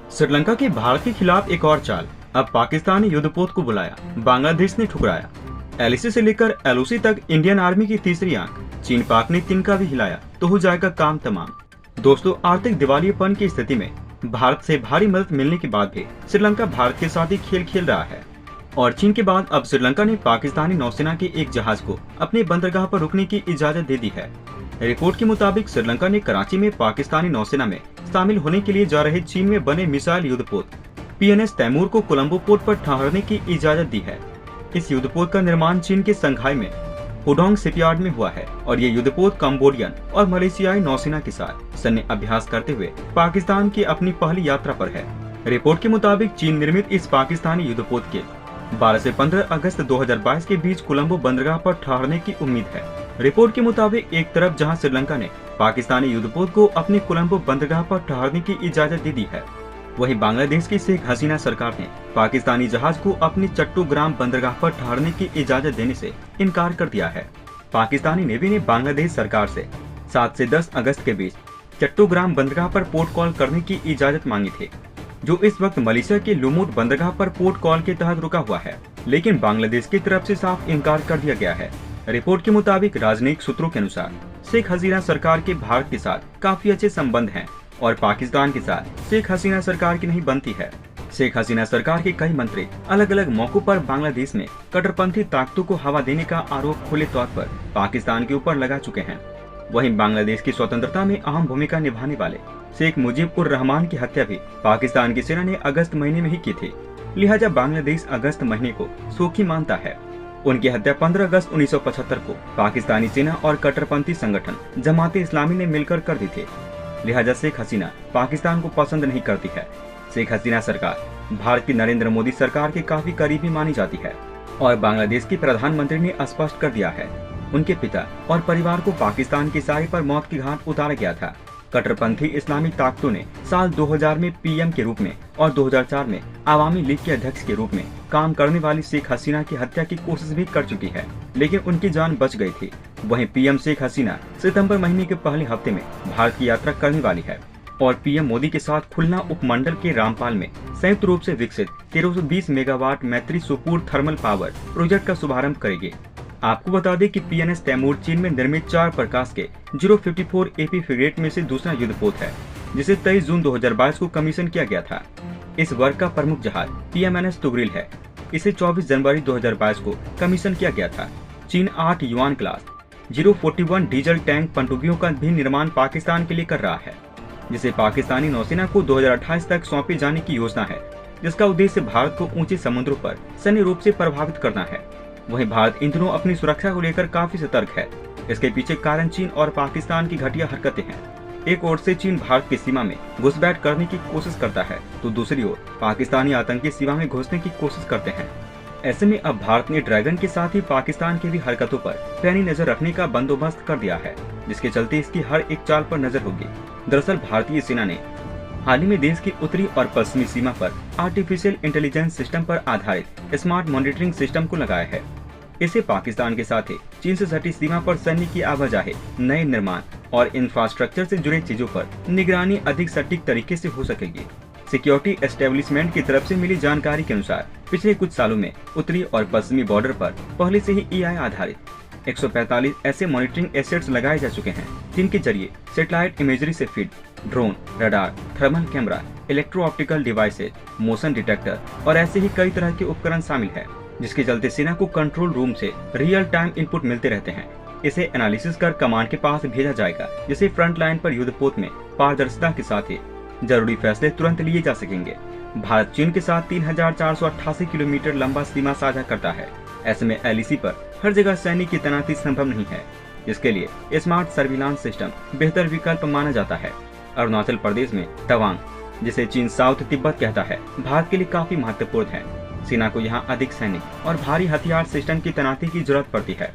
श्रीलंका के भारत के खिलाफ एक और चाल। अब पाकिस्तान ने युद्धपोत को बुलाया, बांग्लादेश ने ठुकराया। एलएसी से लेकर एलओसी तक इंडियन आर्मी की तीसरी आंख। चीन पाक ने तिनका भी हिलाया तो हो जाएगा काम तमाम। दोस्तों, आर्थिक दिवालियापन की स्थिति में भारत से भारी मदद मिलने के बाद भी श्रीलंका भारत के साथ ही खेल खेल रहा है और चीन के बाद अब श्रीलंका ने पाकिस्तानी नौसेना के एक जहाज को अपने बंदरगाह पर रुकने की इजाजत दे दी है। रिपोर्ट के मुताबिक श्रीलंका ने कराची में पाकिस्तानी नौसेना में शामिल होने के लिए जा रहे चीन में बने मिसाइल युद्धपोत PNS तैमूर को कोलंबो पोर्ट पर ठहरने की इजाजत दी है। इस युद्धपोत का निर्माण चीन के संघाई में हुडोंग शिपयार्ड में हुआ है और ये युद्धपोत कंबोडियन और मलेशियाई नौसेना के साथ सैन्य अभ्यास करते हुए पाकिस्तान की अपनी पहली यात्रा पर है। रिपोर्ट के मुताबिक चीन निर्मित इस पाकिस्तानी युद्धपोत के 12 से 15 अगस्त 2022 के बीच कोलंबो बंदरगाह पर ठहरने की उम्मीद है। रिपोर्ट के मुताबिक एक तरफ जहां श्रीलंका ने पाकिस्तानी युद्धपोत को अपने कोलंबो बंदरगाह पर ठहरने की इजाजत दे दी है, वहीं बांग्लादेश की शेख हसीना सरकार ने पाकिस्तानी जहाज को अपने चट्टोग्राम बंदरगाह पर ठहरने की इजाजत देने से इनकार कर दिया है। पाकिस्तानी नेवी ने बांग्लादेश सरकार से 7 से 10 अगस्त के बीच चट्टोग्राम बंदरगाह पर पोर्ट कॉल करने की इजाजत मांगी थी, जो इस वक्त मलेशिया के लुमुट बंदरगाह पर पोर्ट कॉल के तहत रुका हुआ है, लेकिन बांग्लादेश की तरफ से साफ इनकार कर दिया गया है। रिपोर्ट के मुताबिक राजनयिक सूत्रों के अनुसार शेख हसीना सरकार के भारत के साथ काफी अच्छे संबंध हैं और पाकिस्तान के साथ शेख हसीना सरकार की नहीं बनती है। शेख हसीना सरकार के कई मंत्री अलग अलग मौकों पर बांग्लादेश में कट्टरपंथी ताकतों को हवा देने का आरोप खुले तौर पर पाकिस्तान के ऊपर लगा चुके हैं। वहीं बांग्लादेश की स्वतंत्रता में अहम भूमिका निभाने वाले शेख मुजीब उर रहमान की हत्या भी पाकिस्तान की सेना ने अगस्त महीने में ही की थी, लिहाजा बांग्लादेश अगस्त महीने को सूखी मानता है। उनकी हत्या 15 अगस्त 1975 को पाकिस्तानी सेना और कट्टरपंथी संगठन जमाते इस्लामी ने मिलकर कर दी थी, लिहाजा शेख हसीना पाकिस्तान को पसंद नहीं करती है। शेख हसीना सरकार भारत की नरेंद्र मोदी सरकार के काफी करीबी मानी जाती है और बांग्लादेश के प्रधानमंत्री ने स्पष्ट कर दिया है उनके पिता और परिवार को पाकिस्तान की साई पर मौत की घाट उतारा गया था। कट्टरपंथी इस्लामी ताकतों ने साल 2000 में PM के रूप में और 2004 में आवामी लीग के अध्यक्ष के रूप में काम करने वाली शेख हसीना की हत्या की कोशिश भी कर चुकी है, लेकिन उनकी जान बच गई थी। वहीं PM शेख हसीना सितंबर महीने के पहले हफ्ते में भारत की यात्रा करने वाली है और PM मोदी के साथ खुलना उपमंडल के रामपाल में संयुक्त रूप से विकसित 1320 मेगावाट मैत्री सुपूर थर्मल पावर प्रोजेक्ट का शुभारंभ करेगी। आपको बता दें कि PNS तैमूर चीन में निर्मित 4 प्रकाश के 054 AP फ्रिगेट में से दूसरा युद्धपोत है, जिसे 23 जून 2022 को कमीशन किया गया था। इस वर्ग का प्रमुख जहाज PMNS तुगरिल है। इसे 24 जनवरी 2022 को कमीशन किया गया था। चीन 8 युआन क्लास 041 डीजल टैंक पनडुब्बियों का भी निर्माण पाकिस्तान के लिए कर रहा है, जिसे पाकिस्तानी नौसेना को 2028 तक सौंपे जाने की योजना है, जिसका उद्देश्य भारत को ऊंचे समुद्रों पर सैन्य रूप से प्रभावित करना है। वहीं भारत इन दिनों अपनी सुरक्षा को लेकर काफी सतर्क है। इसके पीछे कारण चीन और पाकिस्तान की घटिया हरकतें हैं। एक ओर से चीन भारत की सीमा में घुसपैठ करने की कोशिश करता है, तो दूसरी ओर पाकिस्तानी आतंकी सीमा में घुसने की कोशिश करते हैं। ऐसे में अब भारत ने ड्रैगन के साथ ही पाकिस्तान की भी हरकतों पर पैनी नजर रखने का बंदोबस्त कर दिया है, जिसके चलते इसकी हर एक चाल पर नजर होगी। दरअसल भारतीय सेना ने हाल ही में देश की उत्तरी और पश्चिमी सीमा पर आर्टिफिशियल इंटेलिजेंस सिस्टम पर आधारित स्मार्ट मॉनिटरिंग सिस्टम को लगाया है। इसे पाकिस्तान के साथ ही चीन से सटी सीमा पर सैन्य की आवाजाही, नए निर्माण और इंफ्रास्ट्रक्चर से जुड़े चीजों पर निगरानी अधिक सटीक तरीके से हो सकेगी। सिक्योरिटी एस्टेब्लिशमेंट की तरफ से मिली जानकारी के अनुसार पिछले कुछ सालों में उत्तरी और पश्चिमी बॉर्डर पर पहले से ही AI आधारित 145 ऐसे मॉनिटरिंग एसेट्स लगाए जा चुके हैं, जिनके जरिए सैटेलाइट इमेजरी से feed, drone, radar, thermal camera, electro optical devices, motion detector और ऐसे ही कई तरह के उपकरण शामिल है, जिसके चलते सेना को कंट्रोल रूम से रियल टाइम इनपुट मिलते रहते हैं। इसे एनालिसिस कर कमांड के पास भेजा जाएगा, जिससे फ्रंट लाइन पर युद्धपोत में पारदर्शिता के साथ ही जरूरी फैसले तुरंत लिए जा सकेंगे। भारत चीन के साथ 3488 किलोमीटर लंबा सीमा साझा करता है। ऐसे में LEC पर हर जगह सैनिक की तैनाती संभव नहीं है। इसके लिए स्मार्ट सर्विलांस सिस्टम बेहतर विकल्प माना जाता है। अरुणाचल प्रदेश में तवांग, जिसे चीन साउथ तिब्बत कहता है, भारत के लिए काफी महत्वपूर्ण है। सेना को यहाँ अधिक सैनिक और भारी हथियार सिस्टम की तैनाती की जरूरत पड़ती है।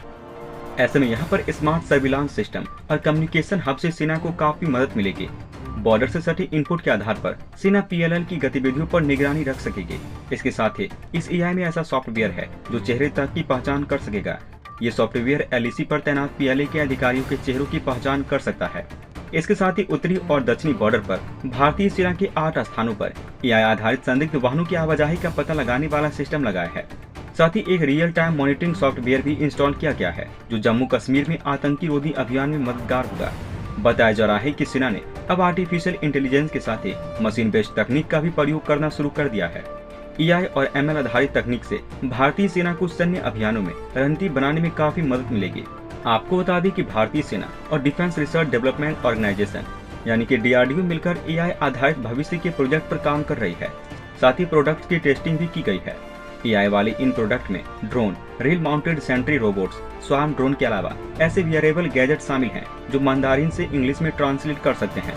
ऐसे में यहाँ पर स्मार्ट सर्विलांस सिस्टम और कम्युनिकेशन हब से सेना को काफी मदद मिलेगी। बॉर्डर से सटी इनपुट के आधार पर सेना PLL की गतिविधियों पर निगरानी रख सकेगी। इसके साथ ही इस AI में ऐसा सॉफ्टवेयर है जो चेहरे तक की पहचान कर सकेगा। ये सॉफ्टवेयर LEC पर तैनात PLA के अधिकारियों के चेहरों की पहचान कर सकता है। इसके साथ ही उत्तरी और दक्षिणी बॉर्डर पर भारतीय सेना के 8 स्थानों पर AI आधारित संदिग्ध वाहनों की आवाजाही का पता लगाने वाला सिस्टम लगाया है। साथ ही एक रियल टाइम मॉनिटरिंग सॉफ्टवेयर भी इंस्टॉल किया गया है, जो जम्मू कश्मीर में आतंकी रोधी अभियान में मददगार होगा। बताया जा रहा है कि सेना ने अब आर्टिफिशियल इंटेलिजेंस के साथ ही मशीन बेस्ड तकनीक का भी प्रयोग करना शुरू कर दिया है। AI और ML आधारित तकनीक से भारतीय सेना को सैन्य अभियानों में रणनीति बनाने में काफी मदद मिलेगी। आपको बता दें कि भारतीय सेना और डिफेंस रिसर्च डेवलपमेंट ऑर्गेनाइजेशन यानी कि DRDO मिलकर AI आधारित भविष्य के प्रोजेक्ट पर काम कर रही है। साथ ही प्रोडक्ट की टेस्टिंग भी की गई है। AI वाले इन प्रोडक्ट में drone, rail mounted sentry robots, swarm drone के अलावा ऐसे वियरेबल गैजेट शामिल हैं जो मंदारिन से इंग्लिश में ट्रांसलेट कर सकते हैं।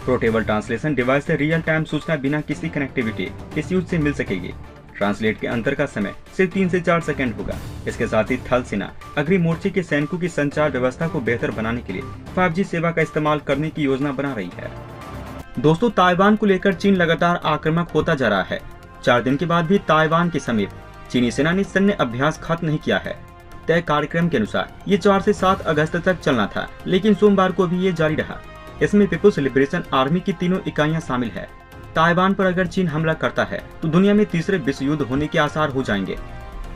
पोर्टेबल ट्रांसलेशन डिवाइस से रियल टाइम सूचना बिना किसी कनेक्टिविटी इश्यूज से मिल सकेगी। ट्रांसलेट के अंतर का समय सिर्फ 3 से 4 सेकंड होगा। इसके साथ ही थल सेना अग्नि मोर्चे के सैनिकों की संचार व्यवस्था को बेहतर बनाने के लिए 5G सेवा का इस्तेमाल करने की योजना बना रही है। दोस्तों, ताइवान को लेकर चीन लगातार आक्रामक होता जा रहा है। 4 दिन के बाद भी ताइवान के समीप चीनी सेना ने सैन्य अभ्यास खत्म नहीं किया है। तय कार्यक्रम के अनुसार ये 4 से 7 अगस्त तक चलना था, लेकिन सोमवार को भी ये जारी रहा। इसमें पीपुल्स लिबरेशन आर्मी की तीनों इकाइयां शामिल है। ताइवान पर अगर चीन हमला करता है तो दुनिया में तीसरे विश्व युद्ध होने के आसार हो जाएंगे।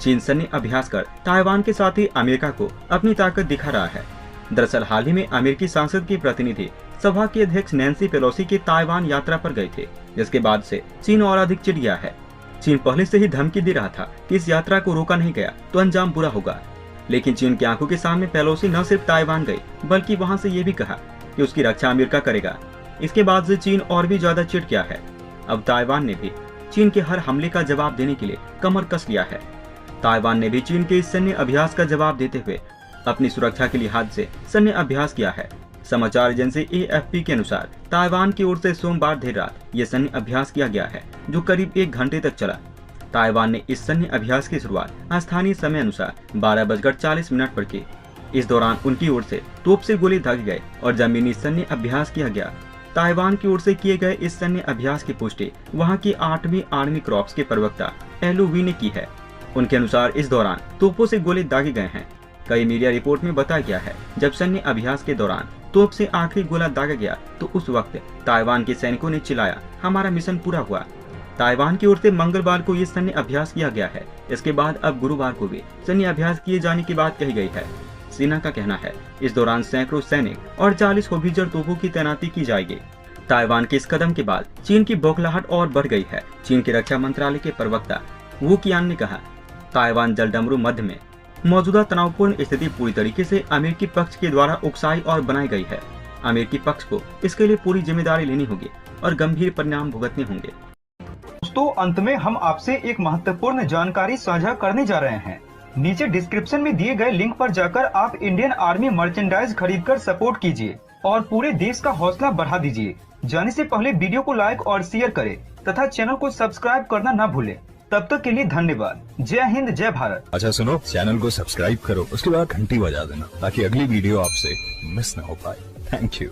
चीन सैन्य अभ्यास कर ताइवान के साथ ही अमेरिका को अपनी ताकत दिखा रहा है। दरअसल हाल ही में अमेरिकी संसद के प्रतिनिधि सभा के अध्यक्ष नैन्सी पेलोसी की ताइवान यात्रा पर गए थे, जिसके बाद से चीन और अधिक चिढ़ गया है। चीन पहले से ही धमकी दे रहा था कि इस यात्रा को रोका नहीं गया तो अंजाम बुरा होगा। लेकिन चीन की आंखों के सामने पेलोसी न सिर्फ ताइवान गई, बल्कि वहां से ये भी कहा कि उसकी रक्षा अमेरिका करेगा। इसके बाद से चीन और भी ज्यादा चिढ़ गया है। अब ताइवान ने भी चीन के हर हमले का जवाब देने के लिए कमर कस लिया है। ताइवान ने भी चीन के इस सैन्य अभ्यास का जवाब देते हुए अपनी सुरक्षा के लिहाज से सैन्य अभ्यास किया है। समाचार एजेंसी AFP के अनुसार ताइवान की ओर से सोमवार देर रात ये सैन्य अभ्यास किया गया है, जो करीब 1 घंटे तक चला। ताइवान ने इस सैन्य अभ्यास की शुरुआत स्थानीय समय अनुसार 12:40 पर की। इस दौरान उनकी ओर से तोप से गोले दागे गए और जमीनी सैन्य अभ्यास किया गया। ताइवान की ओर से किए गए इस सैन्य अभ्यास की पुष्टि वहां की 8वीं आर्मी क्रॉप्स के प्रवक्ता LOV ने की है। उनके अनुसार इस दौरान तोपों से गोले दागे गए हैं। कई मीडिया रिपोर्ट में बताया गया है, जब सैन्य अभ्यास के दौरान तोप से आखिरी गोला दागा गया तो उस वक्त ताइवान के सैनिकों ने चिल्लाया, हमारा मिशन पूरा हुआ। ताइवान की ओर से मंगलवार को ये सैन्य अभ्यास किया गया है। इसके बाद अब गुरुवार को भी सैन्य अभ्यास किए जाने की बात कही गई है। सेना का कहना है इस दौरान सैकड़ों सैनिक और 40 होवित्जर तोपों की तैनाती की जाएगी। ताइवान के इस कदम के बाद चीन की बौखलाहट और बढ़ गई है। चीन के रक्षा मंत्रालय के प्रवक्ता वू कियान ने कहा, ताइवान जलडमरू मध्य में मौजूदा तनावपूर्ण स्थिति पूरी तरीके से अमेरिकी पक्ष के द्वारा उकसाई और बनाई गई है। अमेरिकी पक्ष को इसके लिए पूरी जिम्मेदारी लेनी होगी और गंभीर परिणाम भुगतने होंगे। दोस्तों, अंत में हम आपसे एक महत्वपूर्ण जानकारी साझा करने जा रहे हैं। नीचे डिस्क्रिप्शन में दिए गए लिंक पर जाकर आप इंडियन आर्मी मर्चेंडाइज खरीदकर सपोर्ट कीजिए और पूरे देश का हौसला बढ़ा दीजिए। जाने से पहले वीडियो को लाइक और शेयर करें तथा चैनल को सब्सक्राइब करना न भूलें। तब तक के लिए धन्यवाद। जय हिंद, जय भारत। अच्छा सुनो, चैनल को सब्सक्राइब करो, उसके बाद घंटी बजा देना ताकि अगली वीडियो आपसे मिस ना हो पाए। Thank you.